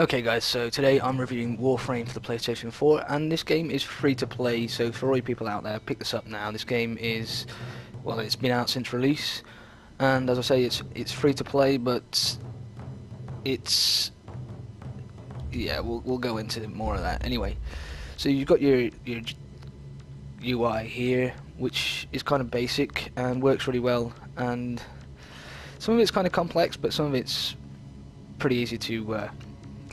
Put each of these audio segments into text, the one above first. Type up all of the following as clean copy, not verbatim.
Okay guys, so today I'm reviewing Warframe for the PlayStation 4, and this game is free to play, so for all you people out there, pick this up now. This game is, well, it's been out since release, and as I say, it's free to play, but it's, yeah, we'll go into more of that. Anyway, so you've got your UI here, which is kind of basic and works really well, and some of it's kind of complex, but some of it's pretty easy to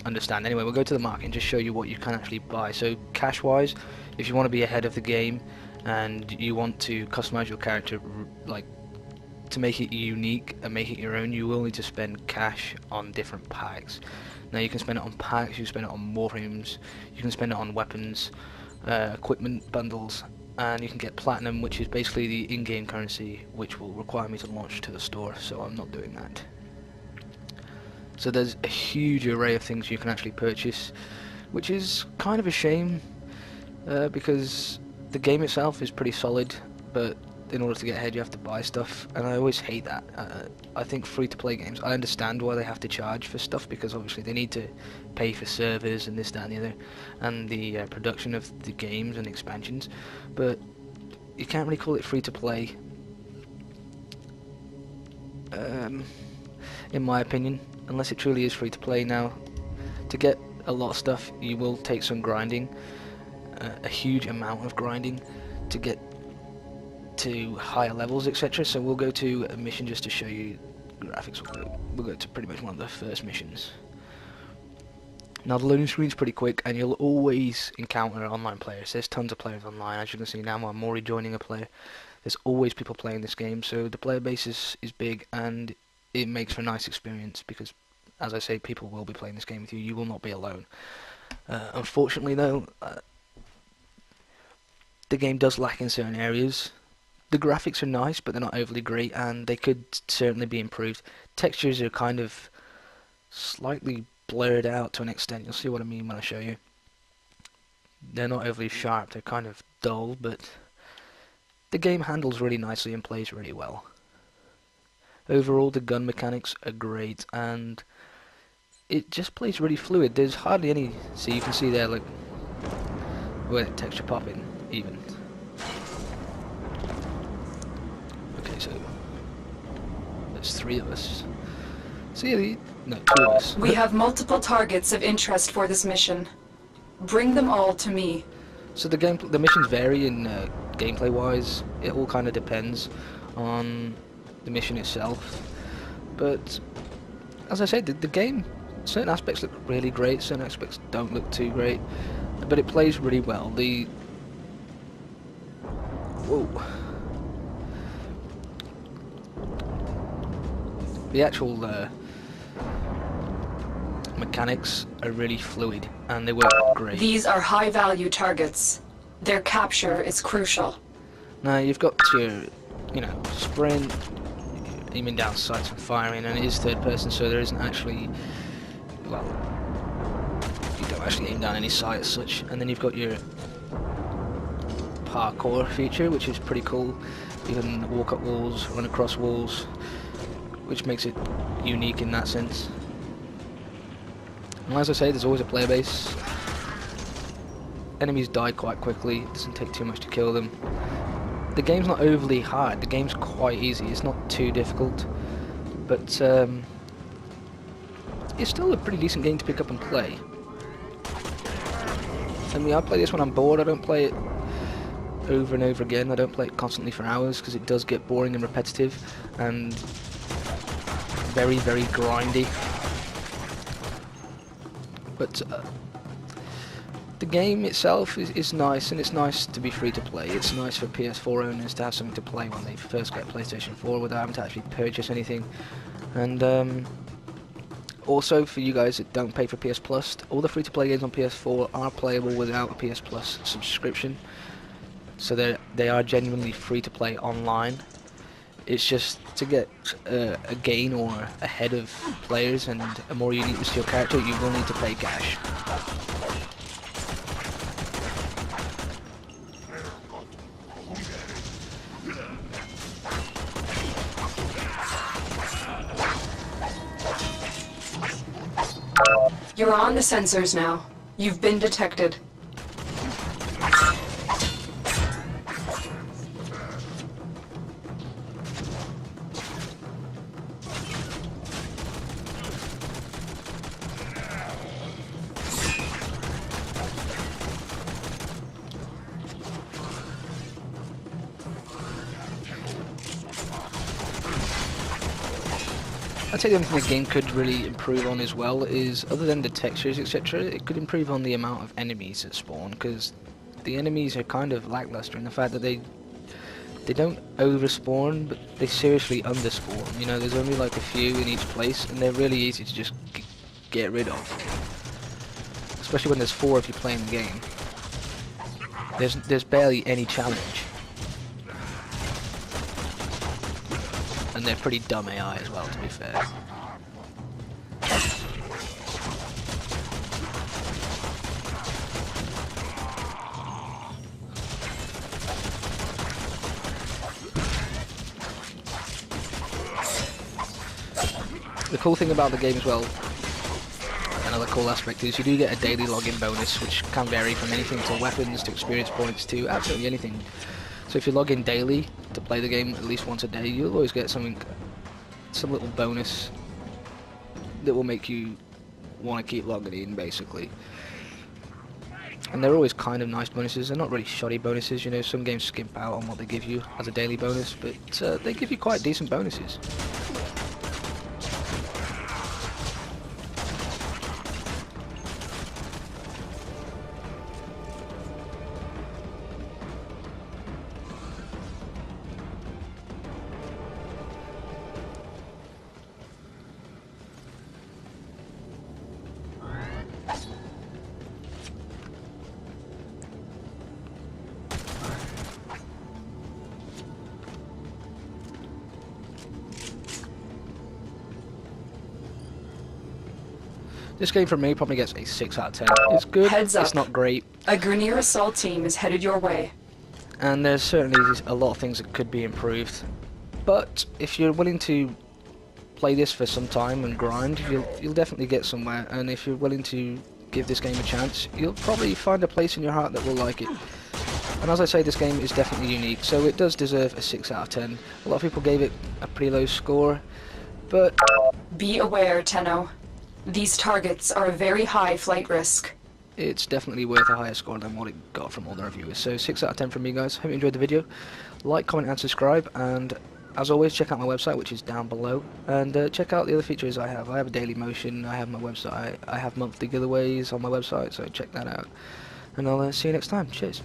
understand. Anyway, we'll go to the market and just show you what you can actually buy. So cash wise, if you want to be ahead of the game and you want to customize your character, like to make it unique and make it your own, you will need to spend cash on different packs. Now you can spend it on packs, you can spend it on warframes, you can spend it on weapons, equipment bundles, and you can get platinum, which is basically the in-game currency, which will require me to launch to the store, so I'm not doing that. So there's a huge array of things you can actually purchase, which is kind of a shame, because the game itself is pretty solid, but in order to get ahead you have to buy stuff, and I always hate that. I think free-to-play games, I understand why they have to charge for stuff, because obviously they need to pay for servers and this, that and the other, and the production of the games and expansions, but you can't really call it free-to-play, in my opinion, unless it truly is free to play. Now, to get a lot of stuff you will take some grinding, a huge amount of grinding to get to higher levels, etc. So we'll go to a mission just to show you graphics. We'll go to pretty much one of the first missions. Now the loading screen's pretty quick, and you'll always encounter online players. There's tons of players online, as you can see now. I'm already joining a player. There's always people playing this game, so the player base is big, and it makes for a nice experience because, as I say, people will be playing this game with you. You will not be alone. Unfortunately, though, the game does lack in certain areas. The graphics are nice, but they're not overly great, and they could certainly be improved. Textures are kind of slightly blurred out to an extent. You'll see what I mean when I show you. They're not overly sharp. They're kind of dull, but the game handles really nicely and plays really well. Overall, the gun mechanics are great, and it just plays really fluid. There's hardly any, so you can see there, like, where the texture popping, even. Okay, so there's 3 of us. See, no, 2 of us. We have multiple targets of interest for this mission. Bring them all to me. So the missions vary in gameplay-wise. It all kind of depends on the mission itself, but as I said, the game, certain aspects look really great, certain aspects don't look too great, but it plays really well. The actual mechanics are really fluid, and they work great. These are high-value targets. Their capture is crucial. Now you've got to, sprint, aiming down sights and firing, and it is third person, so there isn't actually, well, you don't actually aim down any sight as such. And then you've got your parkour feature, which is pretty cool. You can walk up walls, run across walls, which makes it unique in that sense. And as I say, there's always a player base. Enemies die quite quickly, it doesn't take too much to kill them. The game's not overly hard, the game's quite easy, it's not too difficult, but it's still a pretty decent game to pick up and play. I mean, I play this when I'm bored. I don't play it over and over again. I don't play it constantly for hours, because it does get boring and repetitive, and very, very grindy. But the game itself is nice, and it's nice to be free to play. It's nice for PS4 owners to have something to play when they first get PlayStation 4 without having to actually purchase anything. And also for you guys that don't pay for PS Plus, all the free to play games on PS4 are playable without a PS Plus subscription. So they are genuinely free to play online. It's just to get a gain or ahead of players and a more uniqueness to your character, you will need to pay cash. You're on the sensors now. You've been detected. I'd say the only thing the game could really improve on as well is, other than the textures etc, it could improve on the amount of enemies that spawn, because the enemies are kind of lackluster in the fact that they don't overspawn, but they seriously underspawn. You know, there's only like a few in each place, and they're really easy to just get rid of. Especially when there's 4 of you playing the game. There's barely any challenge. And they're pretty dumb AI as well, to be fair. The cool thing about the game as well, another cool aspect, is you do get a daily login bonus, which can vary from anything to weapons to experience points to absolutely anything. So if you log in daily to play the game at least once a day, you'll always get some little bonus that will make you want to keep logging in, basically. And they're always kind of nice bonuses. They're not really shoddy bonuses, you know, some games skimp out on what they give you as a daily bonus, but they give you quite decent bonuses. This game for me probably gets a 6 out of 10. It's good, Heads up. It's not great. A Grenier assault team is headed your way. And there's certainly a lot of things that could be improved. But if you're willing to play this for some time and grind, you'll definitely get somewhere. And if you're willing to give this game a chance, you'll probably find a place in your heart that will like it. And as I say, this game is definitely unique, so it does deserve a 6 out of 10. A lot of people gave it a pretty low score, but Be aware, Tenno. These targets are a very high flight risk. it's definitely worth a higher score than what it got from all the reviewers. So 6 out of 10 from me, guys. Hope you enjoyed the video. Like, comment and subscribe, and as always, check out my website, which is down below, and check out the other features I have. I have a daily motion, I have my website, I have monthly giveaways on my website, so check that out. And I'll see you next time. Cheers.